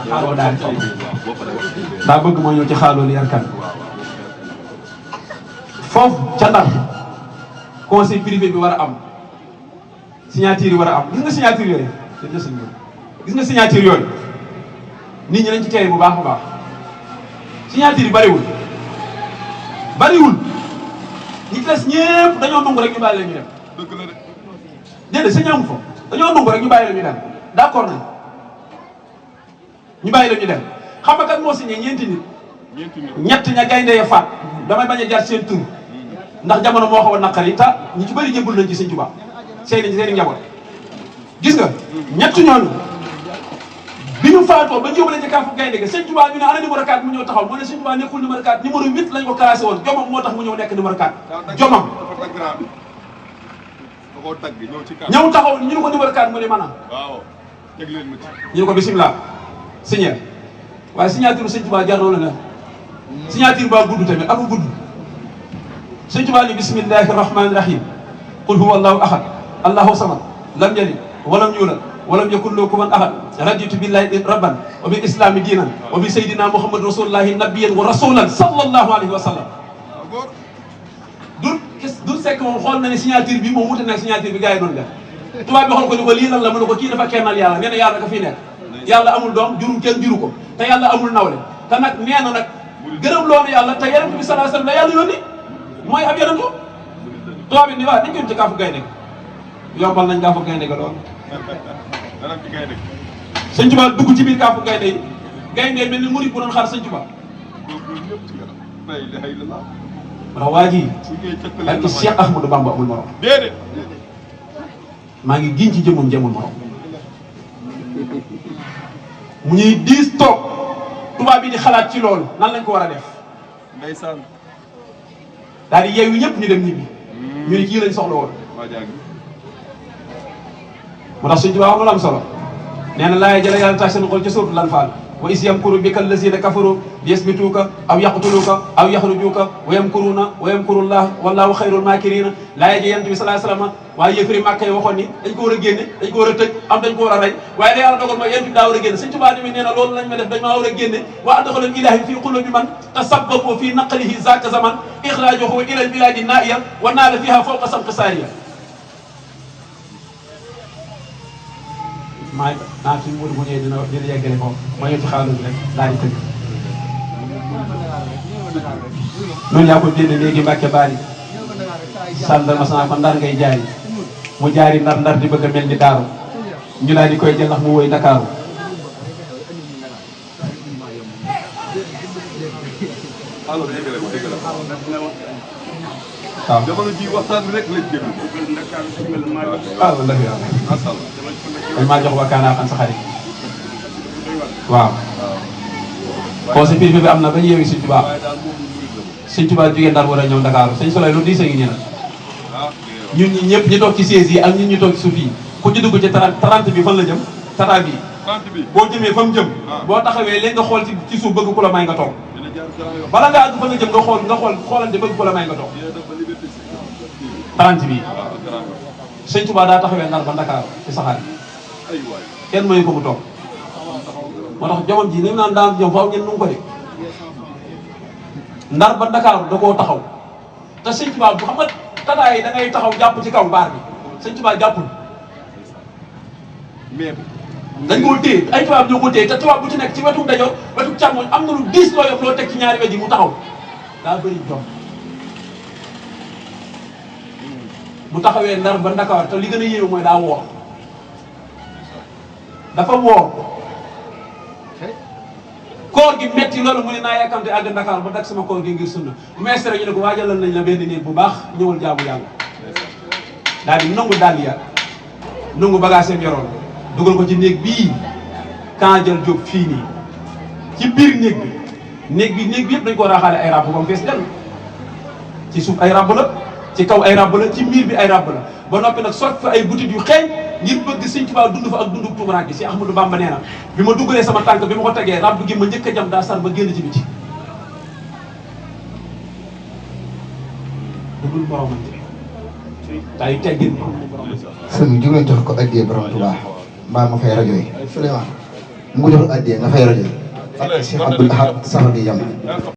xaaloo daal di daa bëgg moo ñëw ci xaaloo li yarkan foofu ca Ndar conseil privé bi war a am signature yi war a am gis nga signature yooyu gis nga signature yooyu nit ñi nañ ci teey bu baax a baax signature yi bariwul ñi des ñëpp dañoo nangu rek ñu bàyyi la ñu dem déedéet signé amu fa dañoo nangu rek ñu bàyyi la ñu dem d'accord nañ ñu bàyyi la ñu dem xam nga kan moo signé ñeenti nit ñett ña gaynde ya faat damay bañ a jaar seen tur ndax jamono moo xaw a naqari te ñi ci bëri jëbbul nañ ci Sëñ Tuubaa seeni njaboot gis nga ñett ñooñu bi ñu faatoo ba jóbale ci kaafu gaynde ga Sëñ Tuubaa ñu ne ana numéro 4 mu ñëw taxaw mu ne Sëñ Tuubaa nekkul numéro 4 numéro 8 lañ ko classé woon jomam moo tax mu ñëw nekk numéro 4 jomam ñëw taxaw ñu ne ko numéro 4 mu ne maanaam ñu ne ko bisimilah signé waaye signature Sëñ Tuubaa jar na la signature ba gudd tamit ak gudd Sëñ Tuubaa ni bismillahi rahmani rahim qul huwa allahu ahad allahu samad lam yalid walam yulad walam yakun lahu kufuwan ahad raditu billahi rabban wa bil islami diinan wa bi sayyidina muhammad rasulullahi nabiyyan wa rasulan sallallahu alayhi wa sallam du sekk moom xool na ne signature bi moom wute nag signature bi gars yi doon def tubaab bi xool ko ni ko lii lan la mu ne ko kii dafa kennal yàlla nee na yàlla dafa fi nekk yàlla amul doom jurum kenn juru ko te yàlla amul nawle te nag nee na nag gërëm loolu yàlla te yonent bi sallallahu alayhi wa sallam la yàlla yónni mooy ab yonent tubaab bi ni waaw dañ koy ci kaafu gaynde yombal nañ kaafu gaynde ga lool Sëñ Tuubaa dugg ci biir kaafu gaynde yi gaynde mel ni murid bu doon xaar Sëñ Tuubaa ndax waa ji ak Cheikh Ahmadou Bamba amul morom maa ngi giñ ci jëmmum jëmul morom mu ñuy diis toog tubaab bi di xalaat ci loolu nan lañ ko war a def ndeysaan daal di yeewu ñëpp ñu dem ñibbi ñu ne kii lañ soxla woon moo tax Sëñ Tuubaa amul am solo nee na laaya jëla yàlla tax seen xol ca sóotu lan faal wa is yamkuru bika allazina kafaru liyasbituuka aw yaqtuluuka aw yaxrujuuka wa yamkuruuna wa yamkurullah wallahu xayrul maakiriina laaya ji yonent bi sallallahu alayhi wa sallam waaye yëfari Màkka yi waxoon ni dañ ko war a génne dañ ko war a tëj am dañ ko war a rey waaye la yàlla dogal mooy yonent bi daa war a génne Sëñ Tuubaa ni nee na loolu lañ ma def dañ maa war a génne wa adxalal ilaahi fii qulubi man tasabbabu fii naqlihi zaaka zaman ixraajuhu ila al biladi naaiya wa naala fiha fawqa samqi saariya maa naa fi mu bu ñëwee dina yeggale foofu ma yëg ci xaalis bi rek daal di tëgg noonu yaa ko génne léegi Mbàkke Baari sàndal ma sana ko Ndar ngay jaari mu jaari Ndar di bëgg a mel ni Daaru ñu daal di koy jël ndax mu woy Ndakaaru waaw jamono ji waxtaan bi rek lañ déglu waaw wallaahi waaw macha allah dañ maa jox waa Kaana xam sa xarit waaw conseil privé bi am na ba yeewi Sëñ Tuubaa Sëñ Tuubaa jógee Ndar war a ñëw Dakar sëñ Souley lu diis a ngi nii nag ñun ñi ñëpp ñi toog ci siège yi ak ñun ñu toog ci suuf yi ku ci dugg ci 30 bi fan la jëm tata bi boo jëmee fa mu jëm boo taxawee léegi nga xool ci suuf bëgg ku la may nga toog bala nga àgg fa nga jëm nga xoolante bëgg ku la may nga toog 30 bi Sëñ Tuubaa daa taxawee Ndar ba Dakar ci saxaar kenn mayu ko mu toog moo tax jamono ji ni mu naan daan jëm faaw ngeen nu ko de Ndar ba Dakar da koo taxaw te Sëñ Tuubaa bu xam nga tataay yi da ngay taxaw jàpp ci kaw baar bi Sëñ Tuubaa jàppul mais dañ koo téye ay tubaab ñoo ko téye te tubaab bu ci nekk ci wetu ndajoor wetu càmmoñ am na lu diis loo yëpp loo teg ci ñaari wet yi mu taxaw daa bëri jom bu taxawee Ndar ba Dakar te li gën a yéeme mooy daa woor dafa woor koor gi metti loolu mu ne naa yàkkamte àgg Dakar ba dak sama koor gi ngir sunna maître ñu ne ko waajalal nañ la benn néeg bu baax ñëwal jaamu yàlla daal di nangu dàll ya nangu bagage yam yoroon dugal ko ci néeg bii Kandial Diop fii nii ci biir néeg bi yëpp dañ ko raaxaale ay ràbb ba mu fees dell ci suuf ay ràbb la ci kaw ay ràbb la ci miir bi ay ràbb la ba noppi nag sot fa ay boutique yu xeeñ ngir bëgg Sëñ Tuubaa dund fa ak dundu tumuraanke si Ahmadou Bamba nee na bi ma duggalee sama tànk bi ma ko tegee ràbb gi ma njëkk a jam daa sar ba génn ci biti dugul boromante tay teggin sëñ bi jóg leen jox ko addiyee borom Tuubaa mbaa ma fay rajo yi Souleymane mu ko jox addiyee nga fay rajo yi Cheikh Abdoul Ahad Safar gi yam